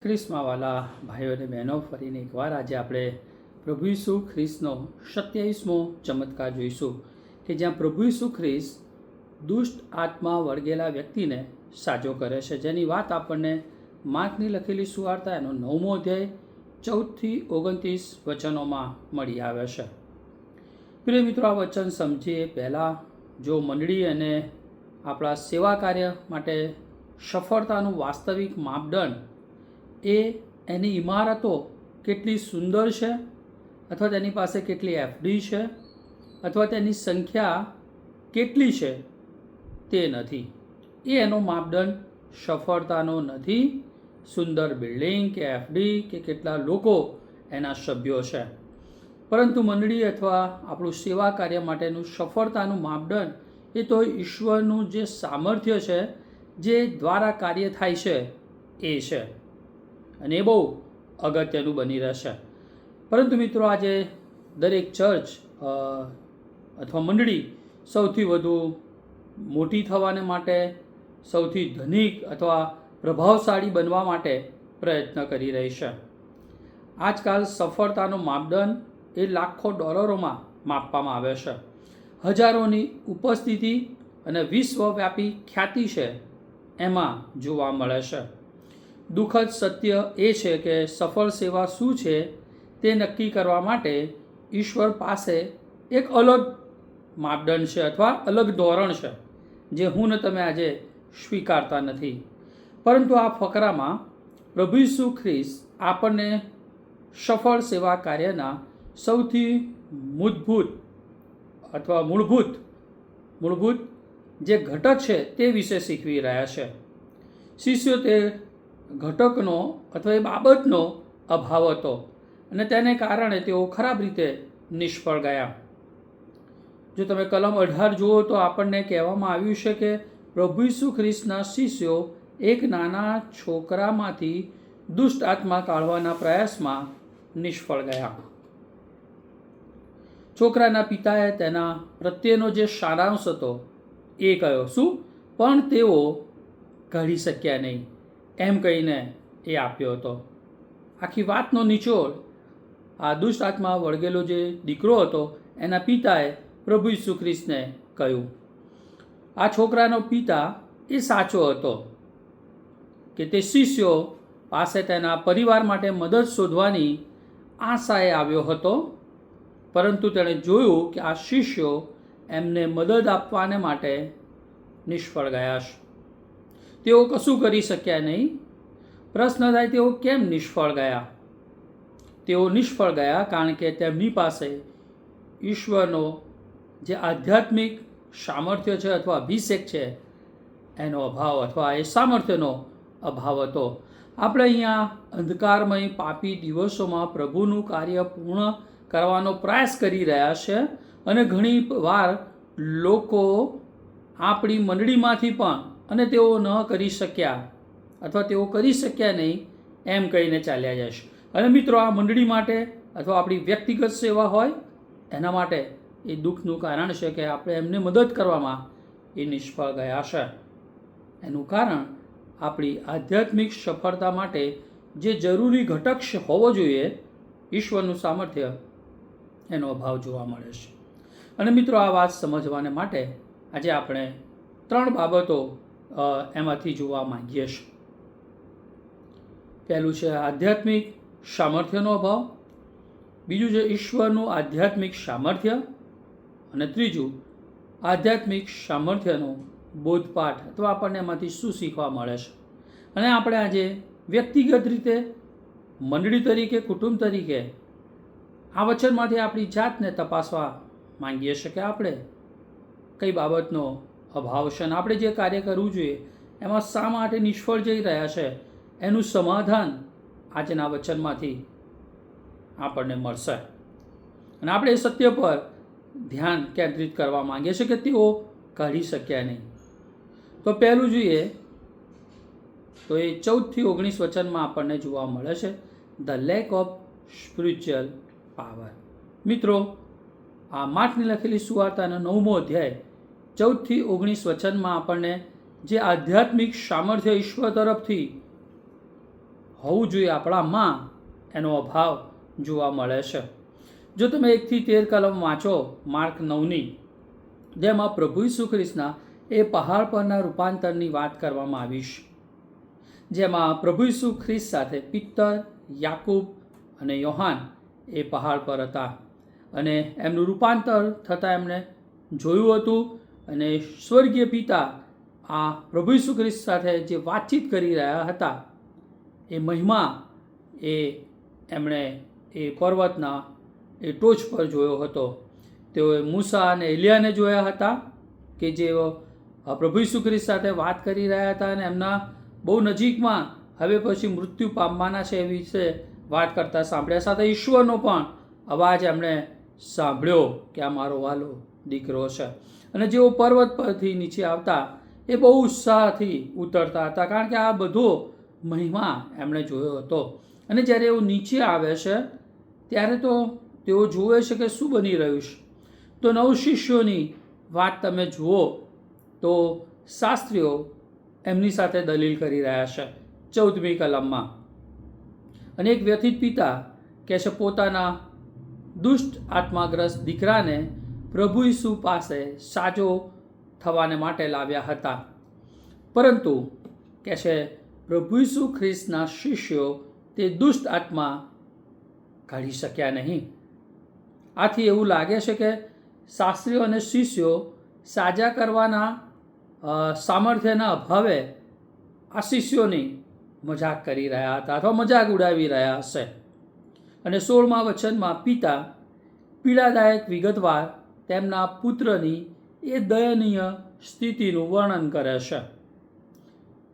ખ્રિસ્તમાં વાલા ભાઈઓ અને બહેનો, ફરીને એકવાર આજે આપણે પ્રભુ ઈસુ ખ્રિસ્તનો 27મો ચમત્કાર જોઈશું કે જ્યાં પ્રભુ ઈસુ ખ્રિસ્ત દુષ્ટ આત્મા વળગેલા વ્યક્તિને સાજો કરે છે, જેની વાત આપણને માર્કની લખેલી સુવાર્તા એનો 9મો અધ્યાય 14થી 29 વચનોમાં મળી આવે છે. પ્રિય મિત્રો, આ વચન સમજીએ પહેલાં જો મંડળી અને આપણા સેવા કાર્ય માટે સફળતાનું વાસ્તવિક માપદંડ એ એની ઇમારતો કેટલી સુંદર છે, અથવા તેની પાસે કેટલી એફડી છે, અથવા તેની સંખ્યા કેટલી છે તે નથી. એનો માપદંડ સફળતાનો નથી સુંદર બિલ્ડિંગ કે એફડી કે કેટલા લોકો એના સભ્યો છે, પરંતુ મંડળી અથવા આપણું સેવા કાર્ય માટેનું સફળતાનું માપદંડ એ તો ઈશ્વરનું જે સામર્થ્ય છે, જે દ્વારા કાર્ય થાય છે એ છે, અને એ બહુ અગત્યનું બની રહેશે. પરંતુ મિત્રો, આજે દરેક ચર્ચ અથવા મંડળી સૌથી વધુ મોટી થવાને માટે, સૌથી ધનિક અથવા પ્રભાવશાળી બનવા માટે પ્રયત્ન કરી રહી છે. આજકાલ સફળતાનો માપદંડ એ લાખો ડોલરોમાં માપવામાં આવે છે. હજારોની ઉપસ્થિતિ અને વિશ્વવ્યાપી ખ્યાતિ છે એમાં જોવા મળે છે. દુઃખદ સત્ય એ છે કે સફળ સેવા શું છે તે નક્કી કરવા માટે ઈશ્વર પાસે એક અલગ માપદંડ છે અથવા અલગ ધોરણ છે, જે હું ને તમે આજે સ્વીકારતા નથી. પરંતુ આ ફકરામાં પ્રભુ ઈસુ ખ્રિસ્ત આપણને સફળ સેવા કાર્યના સૌથી મૂળભૂત જે ઘટક છે તે વિશે શીખવી રહ્યા છે. શિષ્યો તે ઘટકનો અથવા એ બાબતનો અભાવ હતો અને તેને કારણે તેઓ ખરાબ રીતે નિષ્ફળ ગયા. જો તમે કલમ 18 જુઓ તો આપણને કહેવામાં આવ્યું છે કે પ્રભુ ઈસુ ખ્રિસ્તના શિષ્યો એક નાના છોકરામાંથી દુષ્ટ આત્મા કાઢવાના પ્રયાસમાં નિષ્ફળ ગયા. છોકરાના પિતાએ તેના પ્રત્યેનો જે સારાંશ હતો એ કહ્યો, શું પણ તેઓ કાઢી શક્યા નહીં એમ કહીને એ આપ્યો હતો. આખી વાતનો નિચોડ આ દુષ્ટ આત્મા વળગેલો જે દીકરો હતો એના પિતાએ પ્રભુ ઈસુ ખ્રિસ્તને કહ્યું. આ છોકરાનો પિતા એ સાચો હતો કે તે શિષ્યો પાસે તેના પરિવાર માટે મદદ શોધવાની આશાએ આવ્યો હતો, પરંતુ તેણે જોયું કે આ શિષ્યો એમને મદદ આપવાને માટે નિષ્ફળ ગયા છે. તેઓ કશું કરી શક્યા નહીં. પ્રશ્ન થાય, તેઓ કેમ નિષ્ફળ ગયા? તેઓ નિષ્ફળ ગયા કારણ કે તેમની પાસે ઈશ્વરનો જે આધ્યાત્મિક સામર્થ્ય છે અથવા અભિષેક છે એનો અભાવ, અથવા એ સામર્થ્યનો અભાવ હતો. આપણે અહીંયા અંધકારમય પાપી દિવસોમાં પ્રભુનું કાર્ય પૂર્ણ કરવાનો પ્રયાસ કરી રહ્યા છે, અને ઘણી વાર લોકો આપણી મંડળીમાંથી પણ અને તેઓ ન કરી શક્યા અથવા તેઓ કરી શક્યા નહીં એમ કહીને ચાલ્યા જાય છે. અને મિત્રો, આ મંડળી માટે અથવા આપણી વ્યક્તિગત સેવા હોય એના માટે એ દુઃખનું કારણ છે કે આપણે એમને મદદ કરવામાં એ નિષ્ફળ ગયા છે. એનું કારણ આપણી આધ્યાત્મિક સફળતા માટે જે જરૂરી ઘટક હોવો જોઈએ, ઈશ્વરનું સામર્થ્ય, એનો અભાવ જોવા મળે છે. અને મિત્રો, આ વાત સમજવાને માટે આજે આપણે 3 બાબતો એમાંથી જોવા માંગીએ છીએ. પહેલું છે આધ્યાત્મિક સામર્થ્યનો અભાવ, બીજું છે ઈશ્વરનું આધ્યાત્મિક સામર્થ્ય, અને ત્રીજું આધ્યાત્મિક સામર્થ્યનો બોધપાઠ અથવા આપણને એમાંથી શું શીખવા મળે છે. અને આપણે આજે વ્યક્તિગત રીતે, મંડળી તરીકે, કુટુંબ તરીકે આ વચનમાંથી આપણી જાતને તપાસવા માંગીએ છીએ કે આપણે કઈ બાબતનો અભાવ છે અને આપણે જે કાર્ય કરવું જોઈએ એમાં શા માટે નિષ્ફળ જઈ રહ્યા છે, એનું સમાધાન આજના વચનમાંથી આપણને મળશે. અને આપણે એ સત્ય પર ધ્યાન કેન્દ્રિત કરવા માંગીએ છીએ કે તેઓ કાઢી શક્યા નહીં. તો પહેલું જોઈએ તો એ 14થી 19 વચનમાં આપણને જોવા મળે છે the lack of spiritual power. મિત્રો, આ માર્કની લખેલી સુવાર્તાનો 9મો અધ્યાય 14થી 19 વચનમાં આપણને જે આધ્યાત્મિક સામર્થ્ય ઈશ્વર તરફથી હોવું જોઈએ આપણામાં, એનો અભાવ જોવા મળે છે. જો તમે 1-13 કલમ વાંચો માર્ક 9ની, જેમાં પ્રભુ ઈસુ ખ્રિસ્તના એ પહાડ પરના રૂપાંતરની વાત કરવામાં આવી છે, જેમાં પ્રભુ ઈસુ ખ્રિસ્ત સાથે પિત્તર, યાકૂબ અને યોહાન એ પહાડ પર હતા અને એમનું રૂપાંતર થતાં એમણે જોયું હતું. અને સ્વર્ગીય પિતા આ પ્રભુ ઈસુ ખ્રિસ્ત સાથે જે વાતચીત કરી રહ્યા હતા એ મહિમા એ એમણે એ પર્વતના એ ટોચ પર જોયો હતો. તેઓએ મૂસા અને એલિયાને જોયા હતા કે જેઓ પ્રભુ ઈસુ ખ્રિસ્ત સાથે વાત કરી રહ્યા હતા અને એમના બહુ નજીકમાં હવે પછી મૃત્યુ પામવાના છે એ વિશે વાત કરતા સાંભળ્યા. સાથે ઈશ્વરનો પણ અવાજ એમણે સાંભળ્યો કે આ મારો વાલો દીકરો છે. અને જેઓ પર્વત પરથી નીચે આવતા એ બહુ ઉત્સાહથી ઉતરતા હતા, કારણ કે આ બધો મહિમા એમણે જોયો હતો. અને જ્યારે એવું નીચે આવે છે ત્યારે તો તેઓ જુએ છે કે શું બની રહ્યું છે. તો 9 શિષ્યોની વાત તમે જુઓ તો શાસ્ત્રીઓ એમની સાથે દલીલ કરી રહ્યા છે 14મી કલમમાં. અને એક વ્યથિત પિતા કહે છે પોતાના દુષ્ટ આત્માગ્રસ્ત દીકરાને પ્રભુ ઈસુ પાસે સાજો થવાને માટે લાવ્યા હતા, પરંતુ કહે છે પ્રભુ ઈસુ ખ્રિસ્તના શિષ્યો તે દુષ્ટ આત્મા કાઢી શક્યા નહીં. આથી એવું લાગે છે કે શાસ્ત્રીઓ અને શિષ્યો સાજા કરવાના સામર્થ્યના અભાવે આ શિષ્યોની મજાક કરી રહ્યા હતા અથવા મજાક ઉડાવી રહ્યા હશે. અને 16મા વચનમાં પિતા પીડાદાયક વિગતવાર તેમના પુત્રની એ દયનીય સ્થિતિનું વર્ણન કરે છે.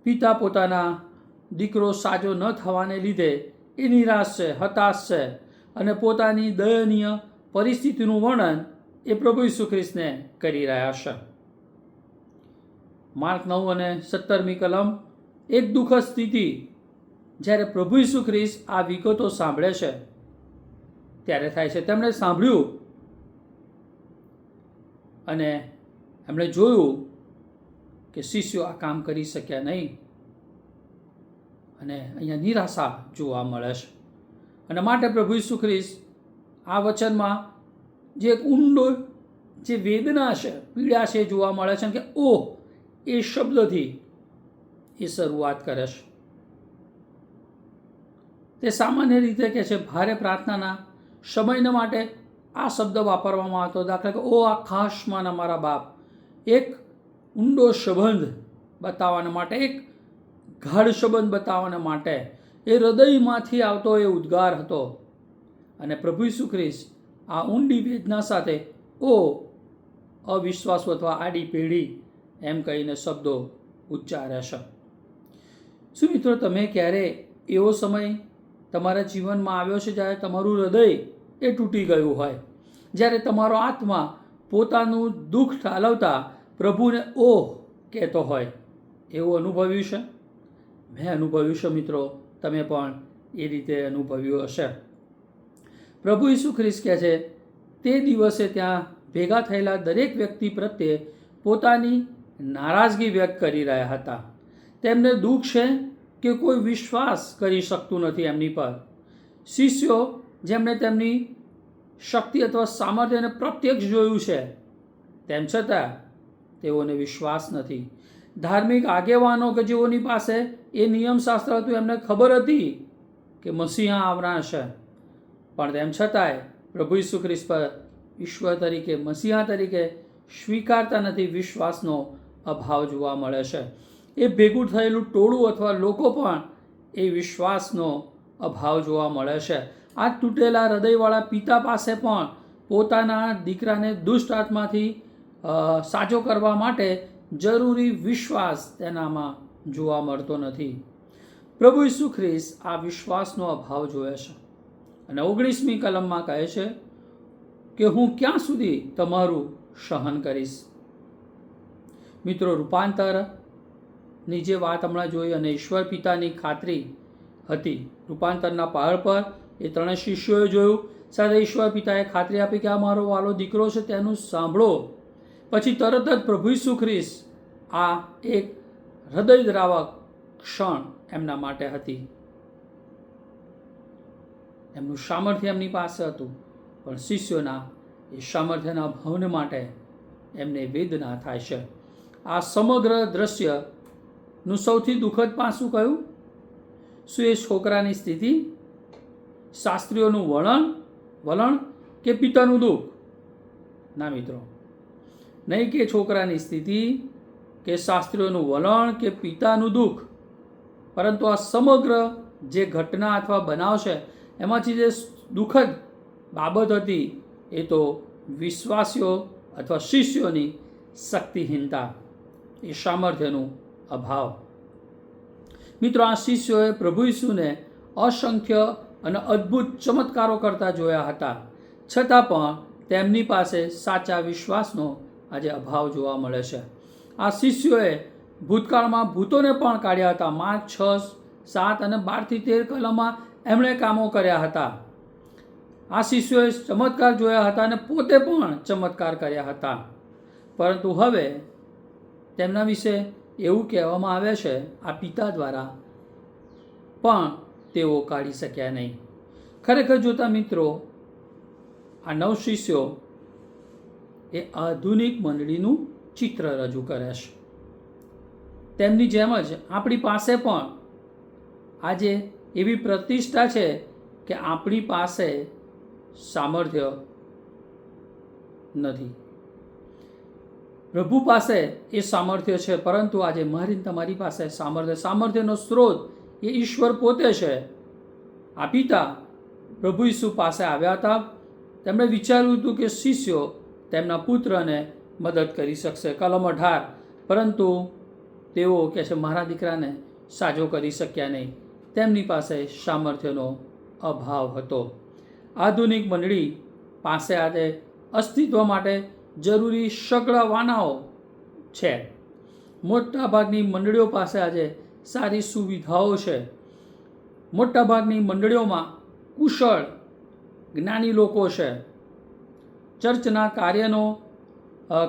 પિતા પોતાના દીકરો સાજો ન થવાને લીધે એ નિરાશ છે, હતાશ છે અને પોતાની દયનીય પરિસ્થિતિનું વર્ણન એ પ્રભુ ઈસુ ખ્રિસ્તને કરી રહ્યા છે. માર્ક 9 અને 17મી કલમ, એક દુઃખદ સ્થિતિ જ્યારે પ્રભુ ઈસુ ખ્રિસ્ત આ વિગતો સાંભળે છે ત્યારે થાય છે. તેમણે સાંભળ્યું અને એમણે જોયું કે શિષ્યો આ કામ કરી શક્યા નહીં અને અહીંયા નિરાશા જોવા મળે છે. અને માટે પ્રભુ ઈસુ ખ્રિસ્ત આ વચનમાં જે એક ઊંડો જે વેદના છે, પીડા છે જોવા મળે છે કે ઓહ એ શબ્દથી એ શરૂઆત કરે છે. તે સામાન્ય રીતે કહે છે ભારે પ્રાર્થનાના સમયને માટે આ શબ્દ વાપરવામાં આવતો. દાખલા કે ઓ આકાશમાં અમારા બાપ, એક ઊંડો સંબંધ બતાવવાના માટે, એક ગાઢ સંબંધ બતાવવાના માટે એ હૃદયમાંથી આવતો એ ઉદ્ગાર હતો. અને પ્રભુ ઈસુ ખ્રિસ્ત આ ઊંડી વેદના સાથે ઓ અવિશ્વાસ અથવા આડી પેઢી એમ કહીને શબ્દો ઉચ્ચારે છે. શું મિત્રો તમે ક્યારે એવો સમય તમારા જીવનમાં આવ્યો છે જ્યારે તમારું હૃદય એ તૂટી ગયું હોય, જ્યારે તમારો આત્મા પોતાનું દુઃખ ઠાલવતા પ્રભુને ઓહ કહેતો હોય? એવું અનુભવ્યું છે? મેં અનુભવ્યું છે મિત્રો, તમે પણ એ રીતે અનુભવ્યું હશે. પ્રભુ ઈસુ ખ્રિસ્ત કહે છે તે દિવસે ત્યાં ભેગા થયેલા દરેક વ્યક્તિ પ્રત્યે પોતાની નારાજગી વ્યક્ત કરી રહ્યા હતા. તેમને દુઃખ છે કે કોઈ વિશ્વાસ કરી શકતું નથી એમની પર. શિષ્યો જેમણે તેમની શક્તિ અથવા સામર્થ્યને પ્રત્યક્ષ જોયું છે તેમ છતાં તેઓને વિશ્વાસ નથી. ધાર્મિક આગેવાનો કે જેઓની પાસે એ નિયમશાસ્ત્ર હતું, એમને ખબર હતી કે મસીહા આવનાર છે, પણ તેમ છતાંય પ્રભુ ઈસુ ખ્રિસ્ત પર ઈશ્વર તરીકે, મસીહા તરીકે સ્વીકારતા નથી. વિશ્વાસનો અભાવ જોવા મળે છે. એ ભેગું થયેલું ટોળું અથવા લોકો પણ એ વિશ્વાસનો અભાવ જોવા મળે છે. આ તૂટેલા હૃદયવાળા પિતા પાસે પણ પોતાના દીકરાને દુષ્ટ આત્માથી સાજો કરવા માટે જરૂરી વિશ્વાસ તેનામાં જોવા મળતો નથી. પ્રભુ ઈસુ ખ્રિસ્ત આ વિશ્વાસનો અભાવ જોવે છે અને 19મી કલમમાં કહે છે કે હું ક્યાં સુધી તમારું સહન કરીશ. મિત્રો, રૂપાંતરની જે વાત હમણાં જોઈ અને ઈશ્વર પિતાની ખાતરી હતી. રૂપાંતરના પહાડ પર એ ત્રણેય શિષ્યોએ જોયું, સાથે ઈશ્વર પિતાએ ખાતરી આપી કે આ મારો વાલો દીકરો છે, તેનું સાંભળો. પછી તરત જ પ્રભુ ઈસુ ખ્રિસ્ત આ એક હૃદયદ્રાવક ક્ષણ એમના માટે હતી. એમનું સામર્થ્ય એમની પાસે હતું, પણ શિષ્યોના એ સામર્થ્યના અભાવને માટે એમને વેદના થાય છે. આ સમગ્ર દ્રશ્યનું સૌથી દુઃખદ પાસું કયું? શું એ છોકરાની સ્થિતિ, શાસ્ત્રીઓનું વલણ કે પિતાનું દુઃખ? ના મિત્રો, નહીં કે છોકરાની સ્થિતિ કે શાસ્ત્રીઓનું વલણ કે પિતાનું દુઃખ, પરંતુ આ સમગ્ર જે ઘટના અથવા બનાવ છે એમાંથી જે દુઃખદ બાબત હતી એ તો વિશ્વાસીઓ અથવા શિષ્યોની શક્તિહીનતા, એ સામર્થ્યનું અભાવ. મિત્રો, આ શિષ્યોએ પ્રભુ ઈસુને અસંખ્ય અને અદ્ભુત ચમત્કારો કરતા જોયા હતા, છતાં પણ તેમની પાસે સાચા વિશ્વાસનો આજે અભાવ જોવા મળે છે. આ શિષ્યોએ ભૂતકાળમાં ભૂતોને પણ કાઢ્યા હતા. માર્ક 6:7 અને 12-13 કલમમાં એમણે કામો કર્યા હતા. આ શિષ્યોએ ચમત્કાર જોયા હતા અને પોતે પણ ચમત્કાર કર્યા હતા, પરંતુ હવે તેમના વિશે એવું કહેવામાં આવે છે આ પિતા દ્વારા પણ તેઓ કાઢી શક્યા નહીં. ખરેખર જોતા મિત્રો, આ 9 શિષ્યો એ આધુનિક મંડળીનું ચિત્ર રજૂ કરે છે. તેમની જેમ જ આપણી પાસે પણ આજે એવી પ્રતિષ્ઠા છે કે આપણી પાસે સામર્થ્ય નથી. પ્રભુ પાસે એ સામર્થ્ય છે, પરંતુ આજે મારી તમારી પાસે સામર્થ્યનો સ્ત્રોત એ ઈશ્વર પોતે છે. આ પિતા પ્રભુ ઈસુ પાસે આવ્યા હતા. તેમણે વિચાર્યું હતું કે શિષ્યો તેમના પુત્રને મદદ કરી શકશે, કલમ 18, પરંતુ તેઓ કહે છે મારા દીકરાને સાજો કરી શક્યા નહીં. તેમની પાસે સામર્થ્યનો અભાવ હતો. આધુનિક મંડળી પાસે આજે અસ્તિત્વ માટે જરૂરી સઘળા વાનાઓ છે. મોટાભાગની મંડળીઓ પાસે આજે સારી સુવિધાઓ છે. મોટાભાગની મંડળીઓમાં કુશળ જ્ઞાની લોકો છે. ચર્ચના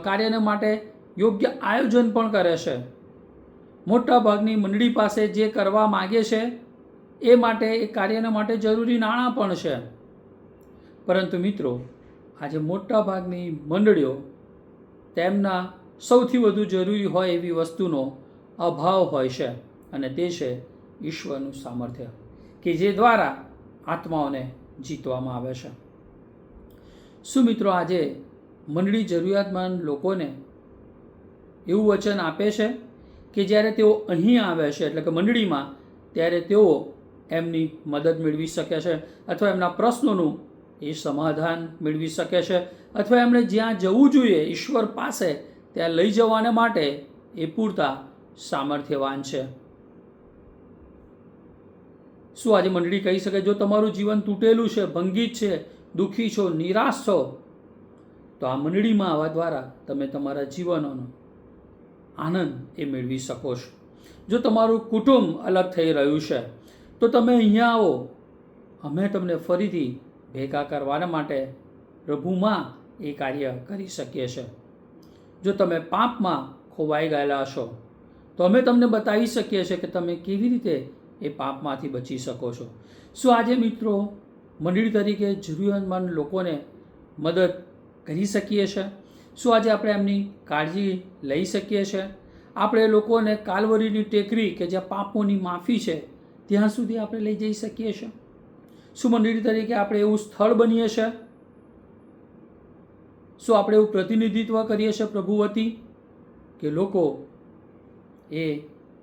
કાર્યને માટે યોગ્ય આયોજન પણ કરે છે. મોટાભાગની મંડળી પાસે જે કરવા માગે છે એ માટે, એ કાર્યને માટે જરૂરી નાણાં પણ છે. પરંતુ મિત્રો, આજે મોટાભાગની મંડળીઓ તેમના સૌથી વધુ જરૂરી હોય એવી વસ્તુનો અભાવ હોય છે, અને તે છે ઈશ્વરનું સામર્થ્ય, કે જે દ્વારા આત્માઓને જીતવામાં આવે છે. શું મિત્રો, આજે મંડળી જરૂરિયાતમંદ લોકોને એવું વચન આપે છે કે જ્યારે તેઓ અહીં આવે છે, એટલે કે મંડળીમાં, ત્યારે તેઓ એમની મદદ મેળવી શકે છે, અથવા એમના પ્રશ્નોનું એ સમાધાન મેળવી શકે છે, અથવા એમણે જ્યાં જવું જોઈએ ઈશ્વર પાસે ત્યાં લઈ જવાને માટે એ પૂરતા સામર્થ્યવાન છે? શું આજે મંડળી કહી શકે જો તમારું જીવન તૂટેલું છે, ભંગિત છે, દુઃખી છો, નિરાશ છો, તો આ મંડળીમાં આવવા દ્વારા તમે તમારા જીવનનો આનંદ એ મેળવી શકો છો? જો તમારું કુટુંબ અલગ થઈ રહ્યું છે તો તમે અહીંયા આવો, અમે તમને ફરીથી ભેગા કરવાના માટે પ્રભુમાં એ કાર્ય કરી શકીએ છીએ. જો તમે પાપમાં ખોવાઈ ગયેલા છો તો અમે તમને બતાવી શકીએ છીએ કે તમે કેવી રીતે એ પાપમાંથી બચી શકો છો. શું આજે મિત્રો મંડળી તરીકે જરૂરિયાતમંદ લોકોને મદદ કરી શકીએ છીએ? શું આજે આપણે એમની કાળજી લઈ શકીએ છીએ? આપણે લોકોને કાલ્વરીની ટેકરી, કે જ્યાં પાપોની માફી છે, ત્યાં સુધી આપણે લઈ જઈ શકીએ છીએ? શું મંડળી તરીકે આપણે એવું સ્થળ બનીએ છીએ? શું આપણે એવું પ્રતિનિધિત્વ કરીએ છીએ પ્રભુ વતી કે લોકો એ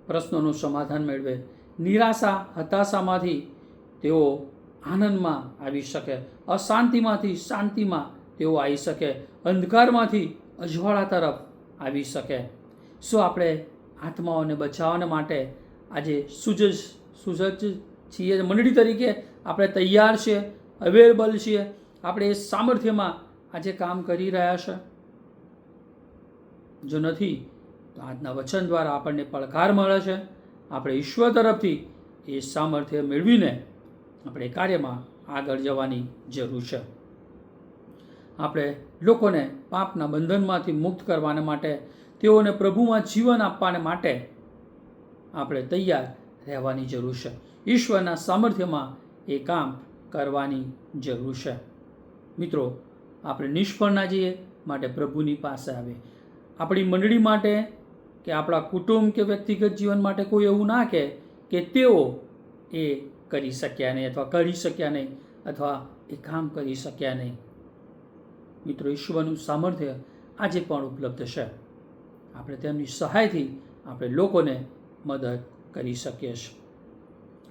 પ્રશ્નોનું સમાધાન મેળવે, નિરાશા હતાશામાંથી તેઓ આનંદમાં આવી શકે, અશાંતિમાંથી શાંતિમાં તેઓ આવી શકે, અંધકારમાંથી અજવાળા તરફ આવી શકે? શું આપણે આત્માઓને બચાવવા માટે આજે સુસજ્જ છીએ? મંડળી તરીકે આપણે તૈયાર છીએ, અવેલેબલ છીએ? આપણે એ સામર્થ્યમાં આજે કામ કરી રહ્યા છે? જો નથી તો આજના વચન દ્વારા આપણને પડકાર મળે છે. આપણે ઈશ્વર તરફથી એ સામર્થ્ય મેળવીને આપણે કાર્યમાં આગળ જવાની જરૂર છે. આપણે લોકોને પાપના બંધનમાંથી મુક્ત કરવાને માટે, તેઓને પ્રભુમાં જીવન આપવાને માટે આપણે તૈયાર રહેવાની જરૂર છે. ઈશ્વરના સામર્થ્યમાં એ કામ કરવાની જરૂર છે. મિત્રો, આપણે નિષ્ફળ ના જઈએ માટે પ્રભુની પાસે આવે. આપણી મંડળી માટે કે આપણા કુટુંબ કે વ્યક્તિગત જીવન માટે કોઈ એવું ના કહે કે તેઓ એ કરી શક્યા નહીં અથવા કરી શક્યા નહીં અથવા એ કામ કરી શક્યા નહીં. મિત્રો, ઈશ્વરનું સામર્થ્ય આજે પણ ઉપલબ્ધ છે. આપણે તેમની સહાયથી આપણે લોકોને મદદ કરી શકીએ છીએ.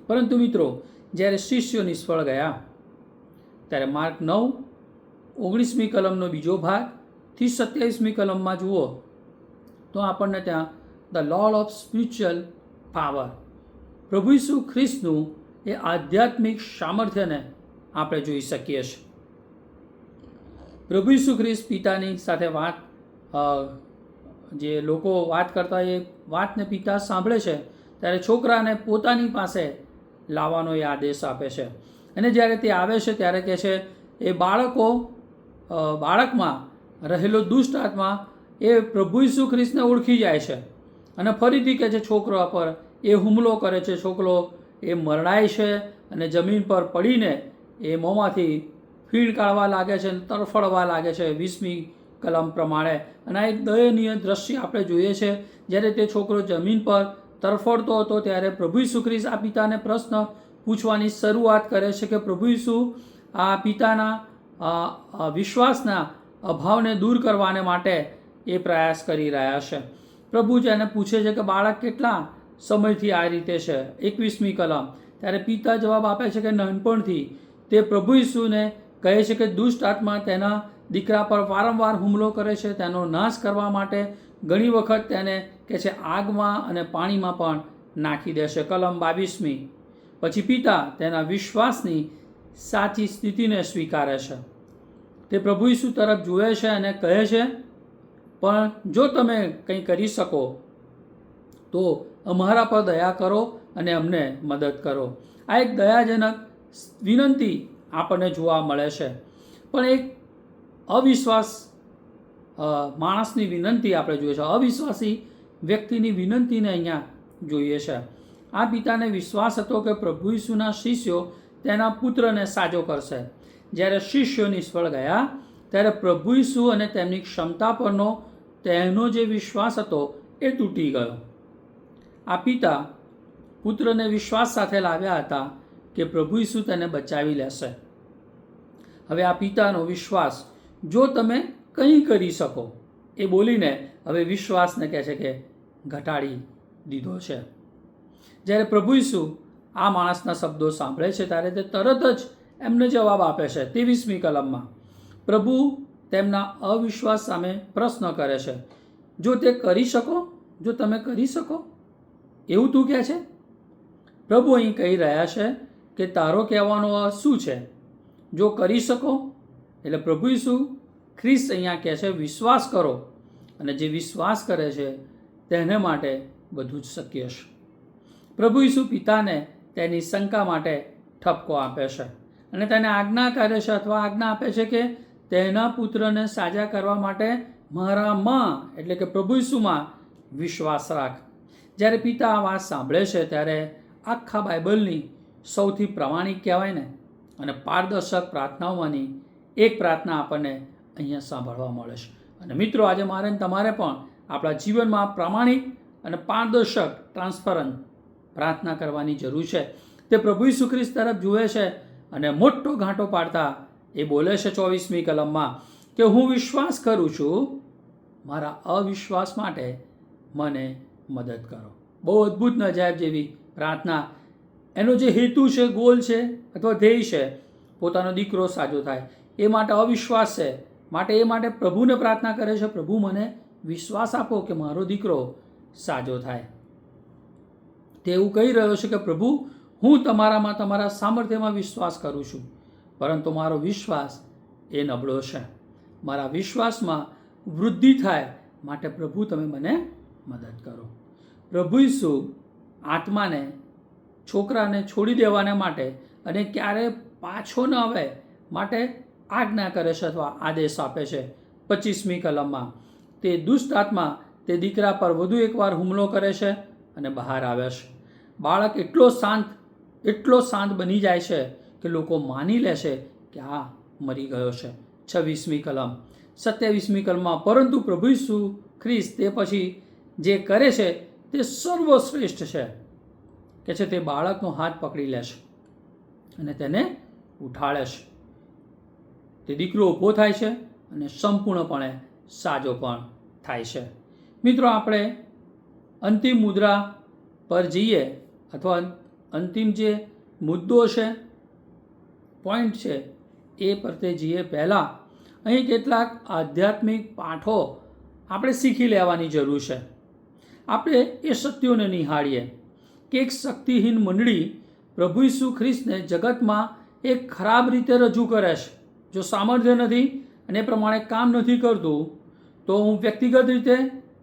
પરંતુ મિત્રો, જ્યારે શિષ્યો નિષ્ફળ ગયા ત્યારે માર્ક 9:19મી કલમનો બીજો ભાગથી 27મી કલમમાં જુઓ તો આપણને ત્યાં the lord of spiritual power, પ્રભુ ઈસુ ખ્રિસ્તનું એ આધ્યાત્મિક સામર્થ્યને આપણે જોઈ શકીએ છીએ. પ્રભુ ઈસુ ખ્રિસ્ત પિતાની સાથે વાત, જે લોકો વાત કરતા એ વાતને પિતા સાંભળે છે ત્યારે છોકરાને પોતાની પાસે લાવવાનો એ આદેશ આપે છે. અને જ્યારે તે આવે છે ત્યારે કહે છે એ બાળકમાં રહેલો દુષ્ટ આત્મા એ પ્રભુ ઈસુ ખ્રિસ્તને ઓળખી જાય છે અને ફરીથી કહે છે છોકરા પર એ હુમલો કરે છે. છોકરો એ મરડાય છે અને જમીન પર પડીને એ મોંમાંથી ફીણ કાઢવા લાગે છે અને તરફડવા લાગે છે 20મી કલમ પ્રમાણે. અને આ એક દયનીય દ્રશ્ય આપણે જોઈએ છે. જ્યારે તે છોકરો જમીન પર તરફડતો હતો ત્યારે પ્રભુ ઈસુ ખ્રિસ્ત આ પિતાને પ્રશ્ન પૂછવાની શરૂઆત કરે છે કે પ્રભુ ઈસુ આ પિતાના વિશ્વાસના અભાવને દૂર કરવાને માટે એ પ્રયાસ કરી રહ્યા છે. પ્રભુ જેને પૂછે છે કે બાળક કેટલા સમયથી આ રીતે છે, 21મી કલમ, ત્યારે પિતા જવાબ આપે છે કે નાનપણથી. તે પ્રભુ ઈસુને કહે છે કે દુષ્ટ આત્મા તેના દીકરા પર વારંવાર હુમલો કરે છે. તેનો નાશ કરવા માટે ઘણી વખત તેને કહે છે આગમાં અને પાણીમાં પણ નાખી દેશે. કલમ 22મી. પછી પિતા તેના વિશ્વાસની સાચી સ્થિતિને સ્વીકારે છે. તે પ્રભુ ઈસુ તરફ જુએ છે અને કહે છે, પણ જો તમે કંઈ કરી શકો તો અમારા પર દયા કરો અને અમને મદદ કરો. આ એક દયાજનક વિનંતી આપણને જોવા મળે છે. પણ એક અવિશ્વાસ માણસની વિનંતી આપણે જોઈએ છે, અવિશ્વાસી વ્યક્તિની વિનંતીને અહીંયા જોઈએ છે. આ પિતાને વિશ્વાસ હતો કે પ્રભુ ઈસુના શિષ્યો તેના પુત્રને સાજો કરશે. જ્યારે શિષ્યો નિષ્ફળ ગયા ત્યારે પ્રભુ ઈસુ અને તેમની ક્ષમતા પરનો તેનો જે વિશ્વાસ હતો એ તૂટી ગયો. આ પિતા પુત્રને વિશ્વાસ સાથે લાવ્યા હતા કે પ્રભુ ઈસુ તેને બચાવી લેશે. હવે આ પિતાનો વિશ્વાસ, જો તમે કંઈ કરી શકો, એ બોલીને હવે વિશ્વાસને કહે છે કે ઘટાડી દીધો છે. જ્યારે પ્રભુ ઈસુ આ માણસના શબ્દો સાંભળે છે ત્યારે તે તરત જ એમને જવાબ આપે છે. 23મી કલમમાં પ્રભુ તેમના અવિશ્વાસ સામે પ્રશ્ન કરે છે, જો તે કરી શકો, જો તમે કરી શકો એવું તું કહે છે? પ્રભુ અહીં કહી રહ્યા છે કે તારો કહેવાનો અર્થ શું છે? જો કરી શકો એટલે પ્રભુ ઈસુ ખ્રિસ્ત અહીંયા કહે છે વિશ્વાસ કરો, અને જે વિશ્વાસ કરે છે તેને માટે બધું જ શક્ય છે. પ્રભુ ઈસુ પિતાને તેની શંકા માટે ઠપકો આપે છે અને તેને આજ્ઞા કરે છે અથવા આજ્ઞા આપે છે કે તેના પુત્રને સાજા કરવા માટે મારામાં એટલે કે પ્રભુ ઈસુમાં વિશ્વાસ રાખ. જ્યારે પિતા આ વાત સાંભળે છે ત્યારે આખા બાઇબલની સૌથી પ્રામાણિક કહેવાય ને અને પારદર્શક પ્રાર્થનાઓમાંની એક પ્રાર્થના આપણને અહીંયા સાંભળવા મળે છે. અને મિત્રો, આજે મારે તમારે પણ આપણા જીવનમાં પ્રામાણિક અને પારદર્શક ટ્રાન્સપરન્ટ પ્રાર્થના કરવાની જરૂર છે. તે પ્રભુ ઈસુ ખ્રિસ્ત તરફ જુએ છે અને મોટો ઘાંટો પાડતા એ બોલે છે 24મી કલમમાં કે હું વિશ્વાસ કરું છું, મારા અવિશ્વાસ માટે મને મદદ કરો. બહુ અદ્ભુત નજાયબ જેવી પ્રાર્થના. એનો જે હેતુ છે, ગોલ છે અથવા ધ્યેય છે, પોતાનો દીકરો સાજો થાય એ માટે અવિશ્વાસ છે, માટે એ માટે પ્રભુને પ્રાર્થના કરે છે, પ્રભુ મને વિશ્વાસ આપો કે મારો દીકરો સાજો થાય. તે એવું કહી રહ્યો છે કે પ્રભુ, હું તમારામાં તમારા સામર્થ્યમાં વિશ્વાસ કરું છું, પરંતુ મારો વિશ્વાસ એ નબળો છે. મારા વિશ્વાસમાં વૃદ્ધિ થાય માટે પ્રભુ તમે મને મદદ કરો. પ્રભુ ઈસુ આત્માને છોકરાને છોડી દેવાને માટે અને ક્યારે પાછો ન આવે માટે આજ્ઞા કરે છે અથવા આદેશ આપે છે. 25મી કલમમાં તે દુષ્ટ આત્મા તે દીકરા પર વધુ એકવાર હુમલો કરે છે અને બહાર આવે છે. બાળક એટલો શાંત બની જાય છે કે લોકો માની લેશે કે આ મરી ગયો છે. 26મી કલમ. 27મી કલમમાં પરંતુ પ્રભુ ઈસુ ખ્રિસ્ત તે પછી જે કરે છે તે સર્વશ્રેષ્ઠ છે, કે છે તે બાળકનો હાથ પકડી લેશે અને તેને ઉઠાડે છે. તે દીકરો ઊભો થાય છે અને સંપૂર્ણપણે સાજો પણ થાય છે. મિત્રો, આપણે અંતિમ મુદ્રા પર જઈએ અથવા અંતિમ જે મુદ્દો છે, પોઈન્ટ છે, એ પર તે જઈએ પહેલાં અહીં કેટલાક આધ્યાત્મિક પાઠો આપણે શીખી લેવાની જરૂર છે. આપણે એ સત્યોને નિહાળીએ કે એક શક્તિહીન મંડળી પ્રભુ ઈસુ ખ્રિસ્તને જગતમાં એક ખરાબ રીતે રજૂ કરે છે. જો સામર્થ્ય નથી અને એ પ્રમાણે કામ નથી કરતું, તો હું વ્યક્તિગત રીતે,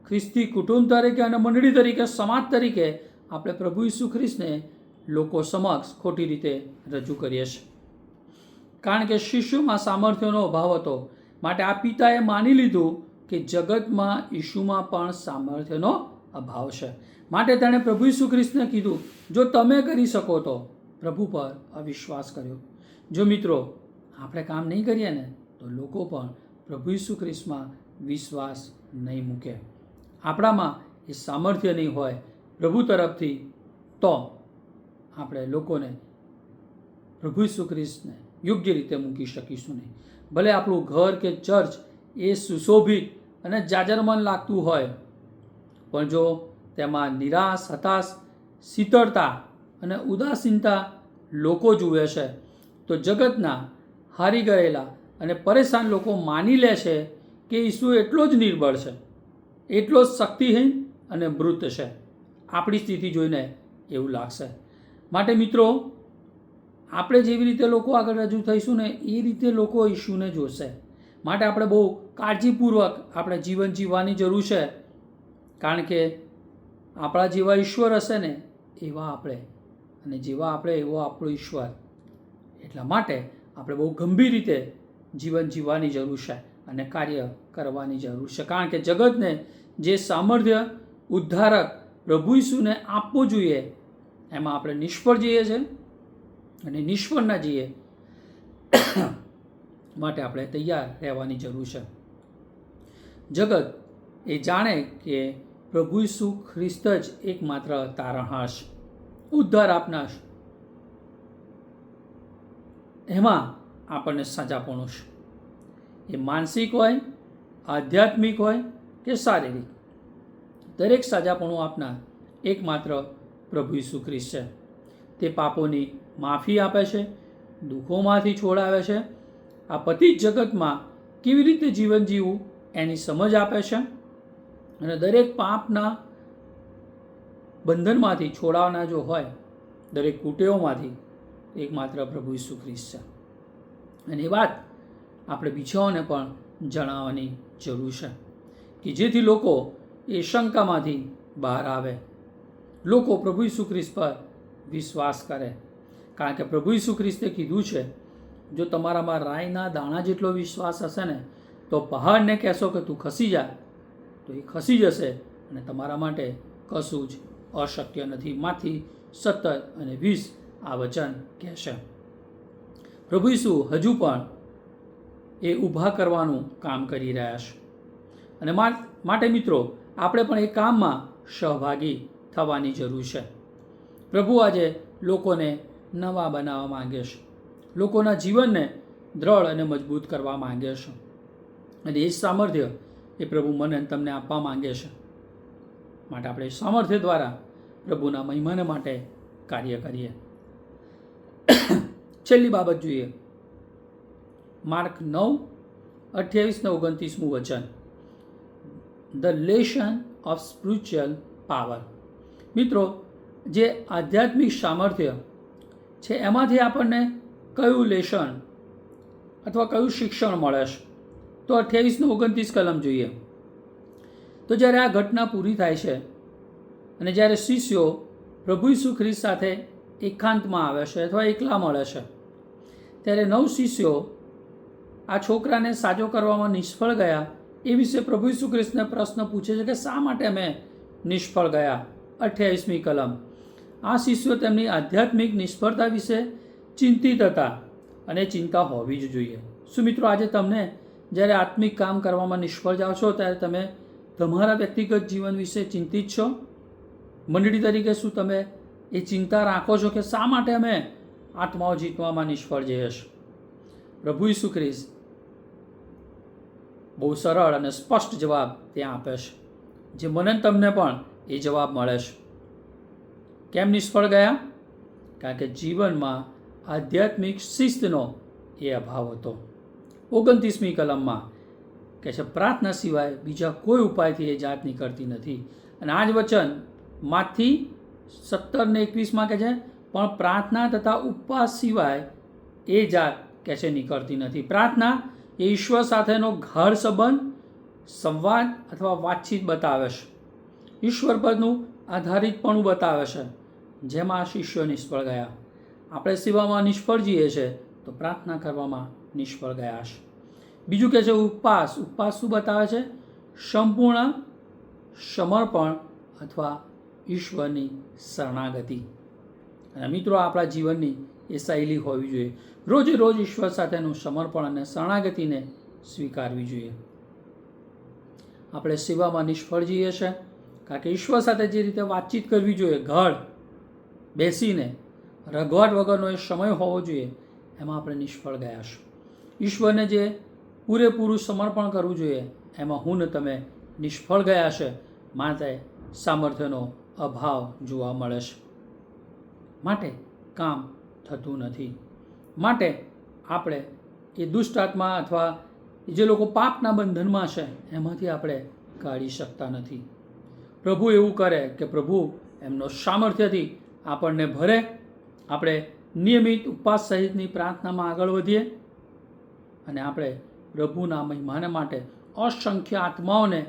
ખ્રિસ્તી કુટુંબ તરીકે અને મંડળી તરીકે, સમાજ તરીકે આપણે પ્રભુ ઈસુ ખ્રિસ્તને લોકો સમક્ષ ખોટી રીતે રજૂ કરીએ છીએ. કારણ કે શિષ્યોમાં સામર્થ્યનો અભાવ હતો, માટે આ પિતાએ માની લીધું કે જગતમાં ઈસુમાં પણ સામર્થ્યનો અભાવ છે. માટે તેણે પ્રભુ ઈસુ ખ્રિસ્તને કીધું, જો તમે કરી શકો તો પ્રભુ પર અવિશ્વાસ કર્યો. જો મિત્રો આપણે કામ નહીં કરીએ ને, તો લોકો પણ પ્રભુ ઈસુ ખ્રિસ્તમાં વિશ્વાસ નહીં મૂકે. આપણામાં એ સામર્થ્ય નહીં હોય પ્રભુ તરફથી, તો આપણે લોકોને પ્રભુ ઈસુ ખ્રિસ્તને યોગ્ય રીતે મૂકી શકીશું નહીં. ભલે આપણું ઘર કે ચર્ચ એ સુશોભિત અને જાજરમાન લાગતું હોય, પણ જો તેમાં નિરાશ, હતાશ, શીતળતા અને ઉદાસીનતા લોકો જુએ છે, તો જગતના હારી ગયેલા અને પરેશાન લોકો માની લે છે કે ઈસુ એટલો જ નિર્બળ છે, એટલો જ શક્તિહીન અને મૃત છે. આપણી સ્થિતિ જોઈને એવું લાગશે. માટે મિત્રો, આપણે જેવી રીતે લોકો આગળ રજૂ થઈશું ને, એ રીતે લોકો ઈસુને જોશે. માટે આપણે બહુ કાળજીપૂર્વક આપણે જીવન જીવવાની જરૂર છે. કારણ કે આપણા જેવા ઈશ્વર હશે ને, એવા આપણે, અને જેવા આપણે એવો આપણો ઈશ્વર. એટલા માટે આપણે બહુ ગંભીર રીતે જીવન જીવવાની જરૂર છે અને કાર્ય કરવાની જરૂર છે. કારણ કે જગતને જે સામર્થ્ય ઉદ્ધારક પ્રભુ ઈસુને આપવું જોઈએ, એમાં આપણે નિષ્ફળ જઈએ છીએ અને નિષ્ફળ ના જઈએ માટે આપણે તૈયાર રહેવાની જરૂર છે. જગત એ જાણે કે પ્રભુ ઈસુ ખ્રિસ્ત જ એકમાત્ર તારણહાર છે, ઉદ્ધાર આપનાર. એમાં આપણને સાજાપણું છે. એ માનસિક હોય, આધ્યાત્મિક હોય કે શારીરિક, દરેક સાજાપણું આપનાર એકમાત્ર પ્રભુ ઈસુ ખ્રિસ્ત છે. તે પાપોની માફી આપે છે, દુઃખોમાંથી છોડાવે છે, આ બધી જ જગતમાં કેવી રીતે જીવન જીવવું એની સમજ આપે છે, અને દરેક પાપના બંધનમાંથી છોડાવના જો હોય, દરેક કુટેવોમાંથી, એકમાત્ર પ્રભુ ઈસુ ખ્રિસ્ત છે. અને એ વાત આપણે બીજાઓને પણ જણાવવાની જરૂર છે, કે જેથી લોકો એ શંકામાંથી બહાર આવે, લોકો પ્રભુ ઈસુ ખ્રિસ્ત પર વિશ્વાસ કરે. કારણ કે પ્રભુ ઈસુ ખ્રિસ્તે કીધું છે, જો તમારામાં રાઈના દાણા જેટલો વિશ્વાસ હશે ને, તો પહાડને કહેશો કે તું ખસી જા, તો એ ખસી જશે, અને તમારા માટે કશું જ અશક્ય નથી. માથી 17:20 આ વચન કહેશે. પ્રભુ ઈસુ હજુ પણ એ ઊભા કરવાનું કામ કરી રહ્યા છે. અને માટે મિત્રો, આપણે પણ એ કામમાં સહભાગી થવાની જરૂર છે. પ્રભુ આજે લોકોને નવા બનાવવા માંગે છે, લોકોના જીવનને દ્રઢ અને મજબૂત કરવા માંગે છે. અને એ સામર્થ્ય એ પ્રભુ મને તમને આપવા માંગે છે. માટે આપણે સામર્થ્ય દ્વારા પ્રભુના મહિમાને માટે કાર્ય કરીએ. છેલ્લી બાબત જોઈએ, માર્ક 9:28-29 વચન, the lesson of spiritual power. મિત્રો, જે આધ્યાત્મિક સામર્થ્ય છે, એમાંથી આપણને કયું લેશન અથવા કયું શિક્ષણ મળે છે? તો 28-29 કલમ જોઈએ. તો જ્યારે આ ઘટના પૂરી થાય છે અને જ્યારે શિષ્યો પ્રભુ ઈસુ ખ્રિસ્ત સાથે એકાંતમાં આવે છે અથવા એકલા મળે છે, ત્યારે 9 શિષ્યો આ છોકરાને સાજો કરવામાં નિષ્ફળ ગયા એ વિશે પ્રભુ ઈસુ ખ્રિસ્તને પ્રશ્ન પૂછે છે કે શા માટે અમે નિષ્ફળ ગયા. 28મી કલમ. આ શિષ્યો તેમની આધ્યાત્મિક નિષ્ફળતા વિશે ચિંતિત હતા અને ચિંતા હોવી જ જોઈએ. શું મિત્રો, આજે તમને જ્યારે આત્મિક કામ કરવામાં નિષ્ફળ જાઓ છો ત્યારે તમે તમારા વ્યક્તિગત જીવન વિશે ચિંતિત છો? મંડળી તરીકે શું તમે એ ચિંતા રાખો છો કે શા માટે અમે આત્માઓ જીતવામાં નિષ્ફળ જઈએ છીએ? પ્રભુ ઈસુ ખ્રિસ્ત બહુ સરળ અને સ્પષ્ટ જવાબ ત્યાં આપે છે, જે મને તમને પણ એ જવાબ મળે છે. કેમ નિષ્ફળ ગયા? કારણ કે જીવનમાં આધ્યાત્મિક શિસ્તનો એ અભાવ હતો. 29મી કલમમાં કહે છે, પ્રાર્થના સિવાય બીજા કોઈ ઉપાયથી એ જાત નીકળતી નથી. અને આ જ વચન માથી 17 ને 21માં કહે છે, પણ પ્રાર્થના તથા ઉપવાસ સિવાય એ જાત કહે છે નીકળતી નથી. પ્રાર્થના એ ઈશ્વર સાથેનો ગાઢ સંબંધ, સંવાદ અથવા વાતચીત બતાવે છે. ઈશ્વર પરનું આધારિતપણું બતાવે છે, જેમાં શિષ્યો નિષ્ફળ ગયા. આપણે સેવામાં નિષ્ફળ જઈએ છીએ તો પ્રાર્થના કરવામાં નિષ્ફળ ગયા છે. બીજું કહે છે ઉપવાસ. ઉપવાસ શું બતાવે છે? સંપૂર્ણ સમર્પણ અથવા ઈશ્વરની શરણાગતિ. અને મિત્રો, આપણા જીવનની એ શૈલી હોવી જોઈએ. રોજે રોજ ઈશ્વર સાથેનું સમર્પણ અને શરણાગતિને સ્વીકારવી જોઈએ. આપણે સેવામાં નિષ્ફળ જઈએ છીએ કારણ કે ઈશ્વર સાથે જે રીતે વાતચીત કરવી જોઈએ, ઘર બેસીને રઘવાટ વગરનો એ સમય હોવો જોઈએ, એમાં આપણે નિષ્ફળ ગયા છે. ઈશ્વરને જે પૂરેપૂરું સમર્પણ કરવું જોઈએ, એમાં હું ને તમે નિષ્ફળ ગયા છે. માટે સામર્થ્યનો અભાવ જોવા મળે છે, માટે કામ થતું નથી. માટે આપણે એ દુષ્ટ આત્મા અથવા જે લોકો પાપના બંધનમાં છે એમાંથી આપણે કાઢી શકતા નથી. પ્રભુ એવું કરે કે પ્રભુ એમનો સામર્થ્યથી આપણને ભરે. આપણે નિયમિત ઉપવાસ સહિતની પ્રાર્થનામાં આગળ વધીએ અને આપણે પ્રભુના મહિમાને માટે અસંખ્ય આત્માઓને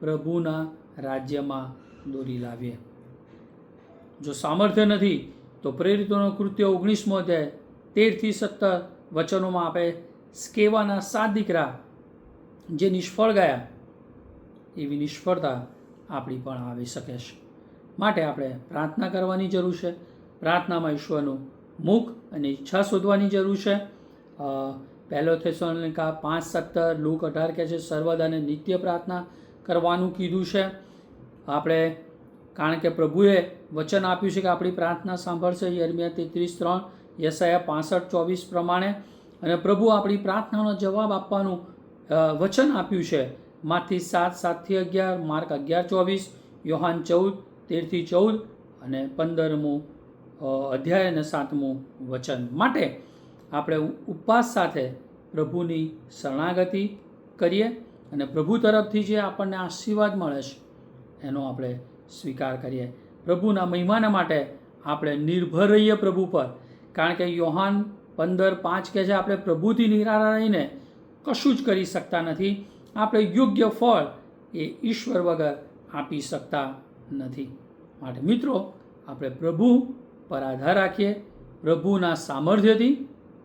પ્રભુના રાજ્યમાં દોરી લાવીએ. જો સામર્થ્ય નથી તો પ્રેરિતોનો કૃત્ય 19મો અધ્યાય 13 થી 17 વચનોમાં આપણે સ્કેવાના 7 દીકરા જે નિષ્ફળ ગયા, એવી નિષ્ફળતા આપણી પણ આવી શકે છે. માટે આપણે પ્રાર્થના કરવાની જરૂર છે. પ્રાર્થનામાં ઈશ્વરનું મુખ અને ઈચ્છા શોધવાની જરૂર છે. 1 થેસલોનિકા 5:17, લૂક 18 કહે છે સર્વદાને નિત્ય પ્રાર્થના કરવાનું કીધું છે. આપણે કારણ કે પ્રભુએ વચન આપ્યું છે કે આપણી પ્રાર્થના સાંભળશે. યર્મિયા 33:3, યશાયા 65:24 પ્રમાણે. અને પ્રભુ આપણી પ્રાર્થનાનો જવાબ આપવાનું વચન આપ્યું છે. માથી 7:7-11, માર્ક 11:24, યોહાન 14:13-14 અને 15મું અધ્યાય અને 7મું વચન. માટે આપણે ઉપવાસ સાથે પ્રભુની શરણાગતિ કરીએ અને પ્રભુ તરફથી જે આપણને આશીર્વાદ મળે છે એનો આપણે સ્વીકાર કરીએ. પ્રભુના મહિમાના માટે આપણે નિર્ભર રહીએ પ્રભુ પર. કારણ કે યોહાન 15:5 કહે છે આપણે પ્રભુથી નિરાળા રહીને કશું જ કરી શકતા નથી. આપણે યોગ્ય ફળ એ ઈશ્વર વગર આપી શકતા નથી. માટે મિત્રો, આપણે પ્રભુ પર આધાર રાખીએ. પ્રભુના સામર્થ્યથી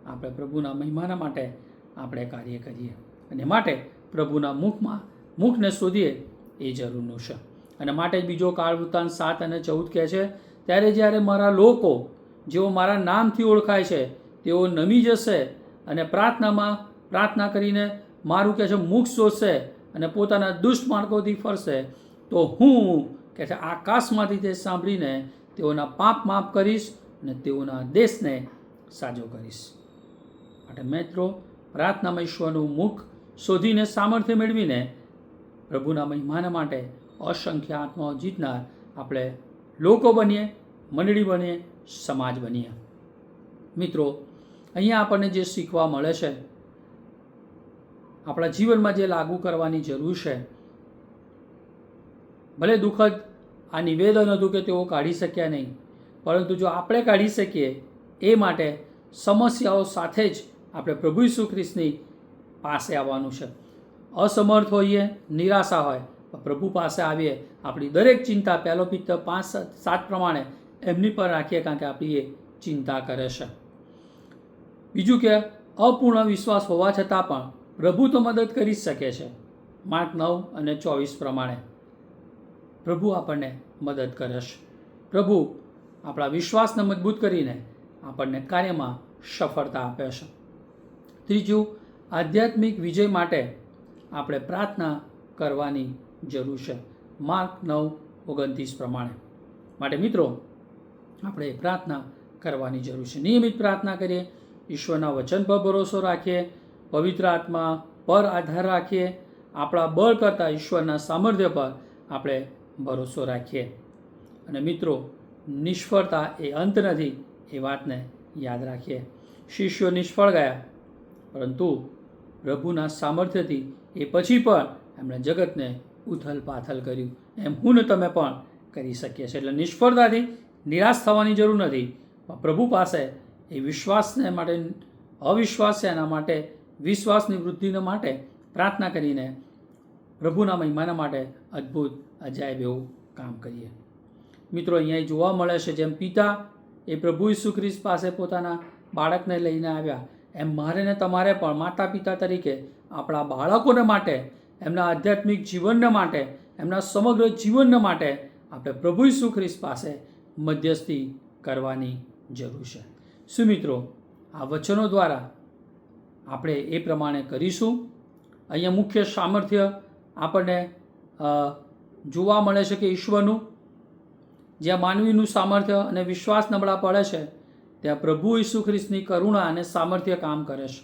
આપણે પ્રભુના મહિમાના માટે આપણે કાર્ય કરીએ અને માટે પ્રભુના મુખને શોધીએ એ જરૂરનું છે. અને માટે બીજો કાળ વૃત્તાંત 7 અને 14 કહે છે, ત્યારે જ્યારે મારા લોકો જેઓ મારા નામથી ઓળખાય છે તેઓ નમી જશે અને પ્રાર્થના કરીને મારું કહે છે મુખ શોધશે અને પોતાના દુષ્ટ માર્ગોથી ફરશે, તો હું કહે છે આકાશમાંથી તે સાંભળીને તેઓના પાપ માફ કરીશ અને તેઓના દેશને સાજો કરીશ. માટે મિત્રો, પ્રાર્થનામાં ઈશ્વરનું મુખ શોધીને સામર્થ્ય મેળવીને પ્રભુના મહિમાના માટે અસંખ્ય આત્માઓ જીતનાર આપણે લોકો બનીએ, મંડળી બનીએ, સમાજ બનીએ. મિત્રો, અહીંયા આપણને જે શીખવા મળે છે, આપણા જીવનમાં જે લાગુ કરવાની જરૂર છે, ભલે દુઃખદ આ નિવેદન હતું કે તેઓ કાઢી શક્યા નહીં, પરંતુ જો આપણે કાઢી શકીએ એ માટે સમસ્યાઓ સાથે જ આપણે પ્રભુ ઈસુ ખ્રિસ્તની પાસે આવવાનું છે. અસમર્થ હોઈએ, નિરાશા હોય, પ્રભુ પાસે આવીએ. આપણી દરેક ચિંતા 1 Peter 5:7 પ્રમાણે એમની પર રાખીએ, કારણ કે આપણી એ ચિંતા કરે છે. બીજું કે અપૂર્ણ વિશ્વાસ હોવા છતાં પણ પ્રભુ તો મદદ કરી શકે છે. માર્ક 9 અને 24 પ્રમાણે પ્રભુ આપણને મદદ કરે છે. પ્રભુ આપણા વિશ્વાસને મજબૂત કરીને આપણને કાર્યમાં સફળતા આપે છે. ત્રીજું, આધ્યાત્મિક વિજય માટે આપણે પ્રાર્થના કરવાની જરૂર છે, માર્ક 9:29 પ્રમાણે. માટે મિત્રો, આપણે પ્રાર્થના કરવાની જરૂર છે. નિયમિત પ્રાર્થના કરીએ, ઈશ્વરના વચન પર ભરોસો રાખીએ, પવિત્ર આત્મા પર આધાર રાખીએ, આપણા બળ કરતાં ઈશ્વરના સામર્થ્ય પર આપણે ભરોસો રાખીએ. અને મિત્રો, નિષ્ફળતા એ અંત નથી એ વાતને યાદ રાખીએ. શિષ્યો નિષ્ફળ ગયા, પરંતુ પ્રભુના સામર્થ્યથી એ પછી પણ એમણે જગતને ઉથલ પાથલ કર્યું. એમ હું ને તમે પણ કરી શકીએ છીએ. એટલે નિષ્ફળતાથી નિરાશ થવાની જરૂર નથી, પણ પ્રભુ પાસે એ વિશ્વાસને માટે, અવિશ્વાસ છે એના માટે વિશ્વાસની વૃદ્ધિને માટે પ્રાર્થના કરીને પ્રભુના મહિમાના માટે અદ્ભુત અજાયબ એવું કામ કરીએ. મિત્રો, અહીંયા જોવા મળે છે જેમ પિતા એ પ્રભુ ઈસુ ખ્રિસ્ત પાસે પોતાના બાળકને લઈને આવ્યા, એમ મારે ને તમારે પણ માતા પિતા તરીકે આપણા બાળકોને માટે, એમના આધ્યાત્મિક જીવનને માટે, એમના સમગ્ર જીવનને માટે આપણે પ્રભુ ઈસુ ખ્રિસ્ત પાસે મધ્યસ્થી કરવાની જરૂર છે. શું મિત્રો, આ વચનો દ્વારા આપણે એ પ્રમાણે કરીશું? અહીંયા મુખ્ય સામર્થ્ય આપણને જોવા મળે છે કે ઈશ્વરનું, જ્યાં માનવીનું સામર્થ્ય અને વિશ્વાસ નબળા પડે છે, ત્યાં પ્રભુ ઈસુ ખ્રિસ્તની કરુણા અને સામર્થ્ય કામ કરે છે.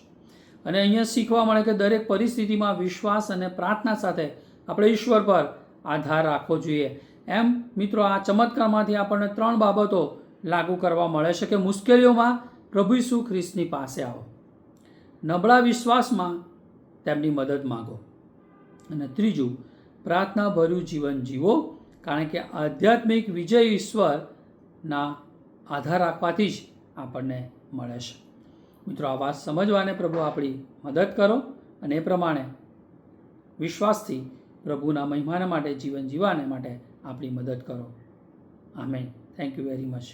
અને અહીંયા શીખવા મળે કે દરેક પરિસ્થિતિમાં વિશ્વાસ અને પ્રાર્થના સાથે આપણે ઈશ્વર પર આધાર રાખવો જોઈએ. એમ મિત્રો, આ ચમત્કારમાંથી આપણને 3 બાબતો લાગુ કરવા મળે છે કે મુશ્કેલીઓમાં પ્રભુ ઈસુ ખ્રિસ્તની પાસે આવો, નબળા વિશ્વાસમાં તેમની મદદ માગો, અને ત્રીજું, પ્રાર્થનાભર્યું જીવન જીવો, કારણ કે આધ્યાત્મિક વિજય ઈશ્વરના આધાર રાખવાથી જ આપણને મળે છે. મિત્રો, આ વાત સમજવાને પ્રભુ આપણી મદદ કરો અને એ પ્રમાણે વિશ્વાસથી પ્રભુના મહિમાના માટે જીવન જીવવાને માટે આપણી મદદ કરો. Amen. Thank you very much.